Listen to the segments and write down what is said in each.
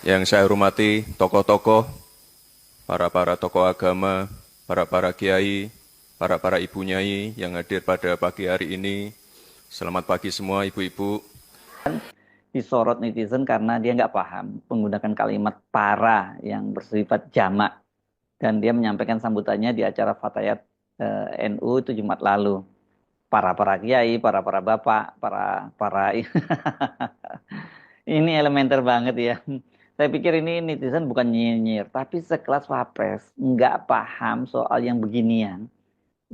Yang saya hormati tokoh-tokoh, para tokoh agama, para kiai, para ibu nyai yang hadir pada pagi hari ini. Selamat pagi semua ibu-ibu. Disorot netizen karena dia nggak paham menggunakan kalimat para yang bersifat jamak, dan dia menyampaikan sambutannya di acara Fatayat NU itu Jumat lalu. Para kiai, para bapak, para ini elementer banget ya. Saya pikir ini netizen bukan nyinyir, tapi sekelas Wapres nggak paham soal yang beginian.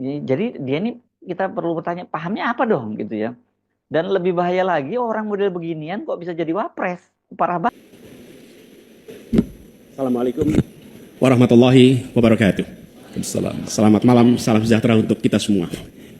Jadi dia ini kita perlu bertanya pahamnya apa dong gitu ya. Dan lebih bahaya lagi orang model beginian kok bisa jadi Wapres. Parah banget. Assalamualaikum warahmatullahi wabarakatuh. Selamat malam, salam sejahtera untuk kita semua.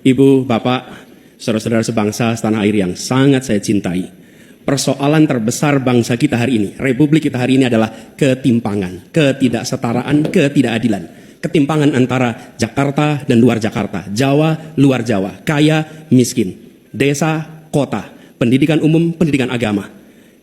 Ibu, bapak, saudara-saudara sebangsa setanah air yang sangat saya cintai. Persoalan terbesar bangsa kita hari ini, republik kita hari ini adalah ketimpangan, ketidaksetaraan, ketidakadilan. Ketimpangan antara Jakarta dan luar Jakarta, Jawa, luar Jawa, kaya, miskin, desa, kota, pendidikan umum, pendidikan agama,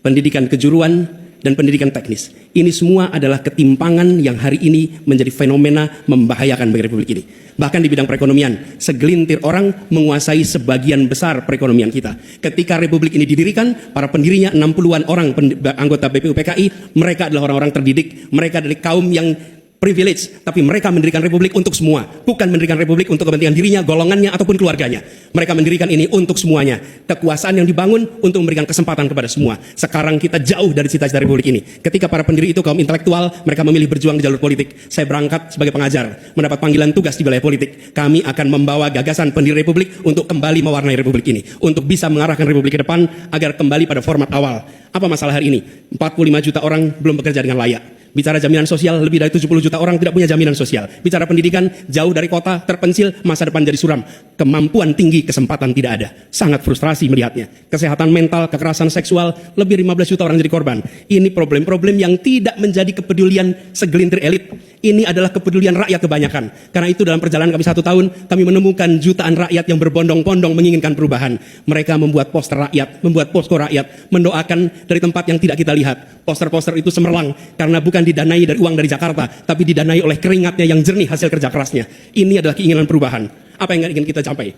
pendidikan kejuruan, dan pendidikan teknis. Ini semua adalah ketimpangan yang hari ini menjadi fenomena membahayakan bagi republik ini. Bahkan di bidang perekonomian, segelintir orang menguasai sebagian besar perekonomian kita. Ketika republik ini didirikan, para pendirinya 60-an orang anggota BPUPKI, mereka adalah orang-orang terdidik, mereka dari kaum yang privilege, tapi mereka mendirikan republik untuk semua, bukan mendirikan republik untuk kepentingan dirinya, golongannya, ataupun keluarganya. Mereka mendirikan ini untuk semuanya. Kekuasaan yang dibangun untuk memberikan kesempatan kepada semua. Sekarang kita jauh dari cita-cita republik ini. Ketika para pendiri itu kaum intelektual, mereka memilih berjuang di jalur politik. Saya berangkat sebagai pengajar, mendapat panggilan tugas di wilayah politik. Kami akan membawa gagasan pendiri republik untuk kembali mewarnai republik ini, untuk bisa mengarahkan republik ke depan agar kembali pada format awal. Apa masalah hari ini? 45 juta orang belum bekerja dengan layak. Bicara jaminan sosial, lebih dari 70 juta orang tidak punya jaminan sosial. Bicara pendidikan, jauh dari kota, terpencil, masa depan jadi suram. Kemampuan tinggi, kesempatan tidak ada. Sangat frustrasi melihatnya. Kesehatan mental, kekerasan seksual, lebih 15 juta orang jadi korban. Ini problem-problem yang tidak menjadi kepedulian segelintir elit. Ini adalah kepedulian rakyat kebanyakan. Karena itu dalam perjalanan kami 1 tahun, kami menemukan jutaan rakyat yang berbondong-bondong menginginkan perubahan. Mereka membuat poster rakyat, membuat posko rakyat, mendoakan dari tempat yang tidak kita lihat. Poster-poster itu cemerlang karena bukan didanai dari uang dari Jakarta, tapi didanai oleh keringatnya yang jernih hasil kerja kerasnya. Ini adalah keinginan perubahan. Apa yang ingin kita capai?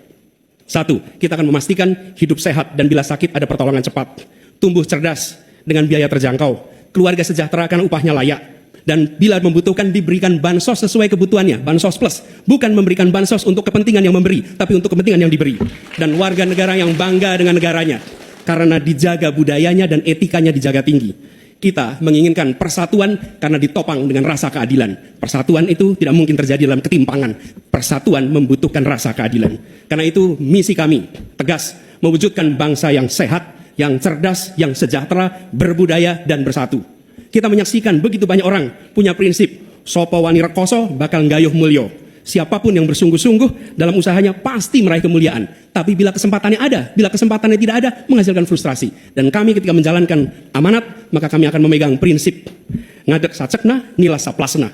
1, kita akan memastikan hidup sehat dan bila sakit ada pertolongan cepat. Tumbuh cerdas dengan biaya terjangkau. Keluarga sejahtera karena upahnya layak. Dan bila membutuhkan diberikan bansos sesuai kebutuhannya, bansos plus. Bukan memberikan bansos untuk kepentingan yang memberi, tapi untuk kepentingan yang diberi. Dan warga negara yang bangga dengan negaranya. Karena dijaga budayanya dan etikanya dijaga tinggi. Kita menginginkan persatuan karena ditopang dengan rasa keadilan. Persatuan itu tidak mungkin terjadi dalam ketimpangan. Persatuan membutuhkan rasa keadilan. Karena itu misi kami tegas mewujudkan bangsa yang sehat, yang cerdas, yang sejahtera, berbudaya, dan bersatu. Kita menyaksikan begitu banyak orang punya prinsip sopo wani rekoso bakal nggayuh mulyo. Siapapun yang bersungguh-sungguh dalam usahanya pasti meraih kemuliaan. Tapi bila kesempatannya ada, bila kesempatannya tidak ada, menghasilkan frustrasi. Dan kami ketika menjalankan amanat, maka kami akan memegang prinsip ngadek sacekna, nilas saplasna.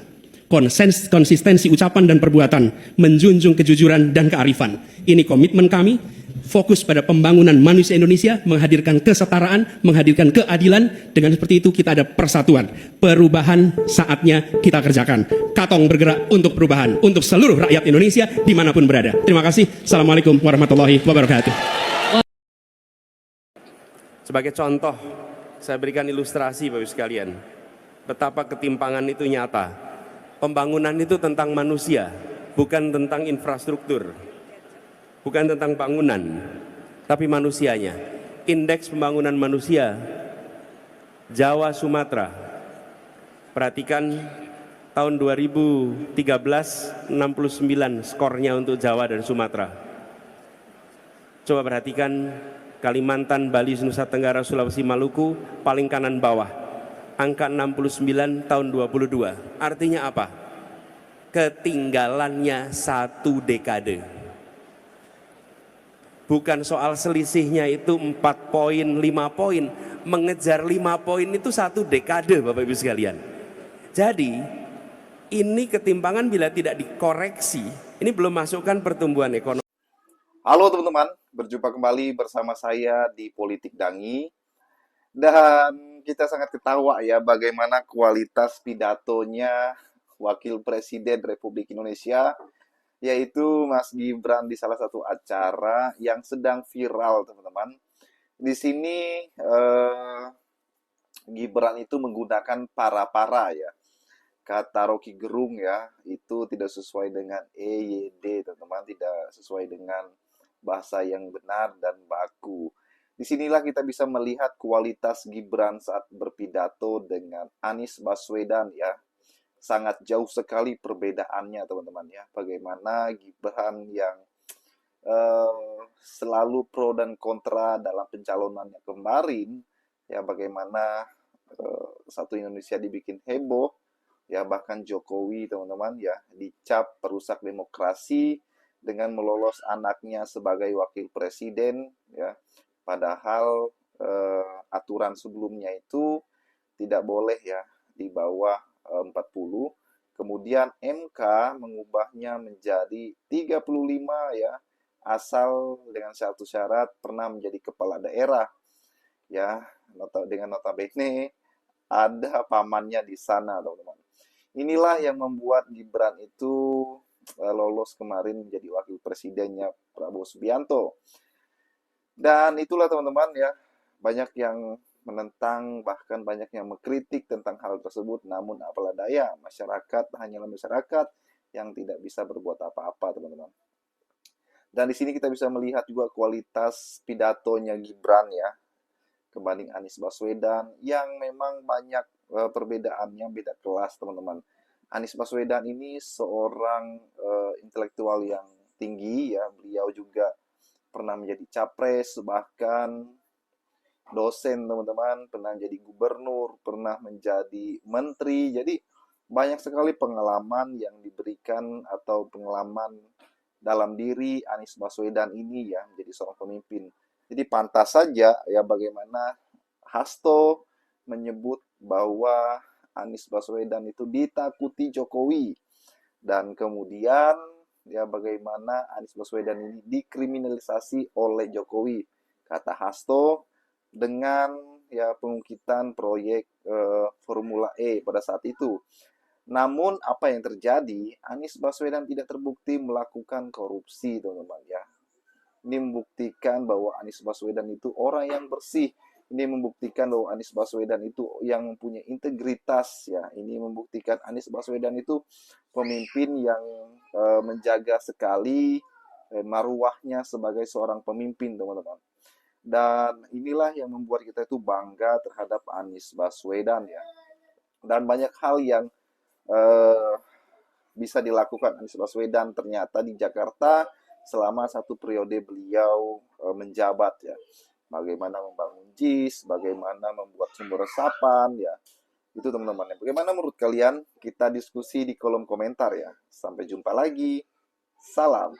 Konsistensi ucapan dan perbuatan, menjunjung kejujuran dan kearifan. Ini komitmen kami, fokus pada pembangunan manusia Indonesia, menghadirkan kesetaraan, menghadirkan keadilan. Dengan seperti itu kita ada persatuan. Perubahan saatnya kita kerjakan. Katong bergerak untuk perubahan, untuk seluruh rakyat Indonesia dimanapun berada. Terima kasih. Assalamualaikum warahmatullahi wabarakatuh. Sebagai contoh, saya berikan ilustrasi Bapak Ibu sekalian. Betapa ketimpangan itu nyata. Pembangunan itu tentang manusia, bukan tentang infrastruktur. Bukan tentang bangunan, tapi manusianya. Indeks pembangunan manusia Jawa Sumatera. Perhatikan tahun 2013 69 skornya untuk Jawa dan Sumatera. Coba perhatikan Kalimantan, Bali, Nusa Tenggara, Sulawesi, Maluku paling kanan bawah. Angka 69 tahun 22. Artinya apa? Ketinggalannya 1 dekade. Bukan soal selisihnya itu 4 poin, 5 poin. Mengejar 5 poin itu 1 dekade Bapak Ibu sekalian. Jadi ini ketimpangan bila tidak dikoreksi, ini belum masukkan pertumbuhan ekonomi. Halo teman-teman, berjumpa kembali bersama saya di Politik Dangi. Dan kita sangat ketawa ya bagaimana kualitas pidatonya Wakil Presiden Republik Indonesia, yaitu Mas Gibran di salah satu acara yang sedang viral, teman-teman. Di sini Gibran itu menggunakan para-para ya. Kata Rocky Gerung ya, itu tidak sesuai dengan EYD, teman-teman, tidak sesuai dengan bahasa yang benar dan baku. Disinilah kita bisa melihat kualitas Gibran saat berpidato dengan Anies Baswedan ya. Sangat jauh sekali perbedaannya, teman-teman ya. Bagaimana Gibran yang selalu pro dan kontra dalam pencalonannya kemarin, ya bagaimana satu Indonesia dibikin heboh, ya bahkan Jokowi, teman-teman ya, dicap perusak demokrasi dengan melolos anaknya sebagai wakil presiden ya. Padahal aturan sebelumnya itu tidak boleh ya di bawah 40. Kemudian MK mengubahnya menjadi 35 ya, asal dengan satu syarat pernah menjadi kepala daerah ya, dengan notabene ada pamannya di sana, teman-teman. Inilah yang membuat Gibran itu lolos kemarin menjadi wakil presidennya Prabowo Subianto. Dan itulah, teman-teman ya, banyak yang menentang, bahkan banyak yang mengkritik tentang hal tersebut. Namun apalah daya, masyarakat hanyalah masyarakat yang tidak bisa berbuat apa-apa, teman-teman. Dan di sini kita bisa melihat juga kualitas pidatonya Gibran ya, kebanding Anies Baswedan yang memang banyak perbedaannya, beda kelas, teman-teman. Anies Baswedan ini seorang intelektual yang tinggi ya, beliau juga pernah menjadi capres, bahkan dosen, teman-teman, pernah menjadi gubernur, pernah menjadi menteri. Jadi banyak sekali pengalaman yang diberikan atau pengalaman dalam diri Anies Baswedan ini ya, menjadi seorang pemimpin. Jadi pantas saja ya bagaimana Hasto menyebut bahwa Anies Baswedan itu ditakuti Jokowi. Dan kemudian ya bagaimana Anies Baswedan ini dikriminalisasi oleh Jokowi. Kata Hasto dengan ya pengungkitan proyek Formula E pada saat itu. Namun apa yang terjadi? Anies Baswedan tidak terbukti melakukan korupsi, teman-teman ya. Ini membuktikan bahwa Anies Baswedan itu orang yang bersih. Ini membuktikan bahwa Anies Baswedan itu yang punya integritas ya. Ini membuktikan Anies Baswedan itu pemimpin yang menjaga sekali marwahnya sebagai seorang pemimpin, teman-teman. Dan inilah yang membuat kita itu bangga terhadap Anies Baswedan ya. Dan banyak hal yang bisa dilakukan Anies Baswedan ternyata di Jakarta selama satu periode beliau menjabat ya. Bagaimana membangun JIS, bagaimana membuat sumber resapan ya. Itu, teman-teman. Bagaimana menurut kalian? Kita diskusi di kolom komentar ya. Sampai jumpa lagi. Salam.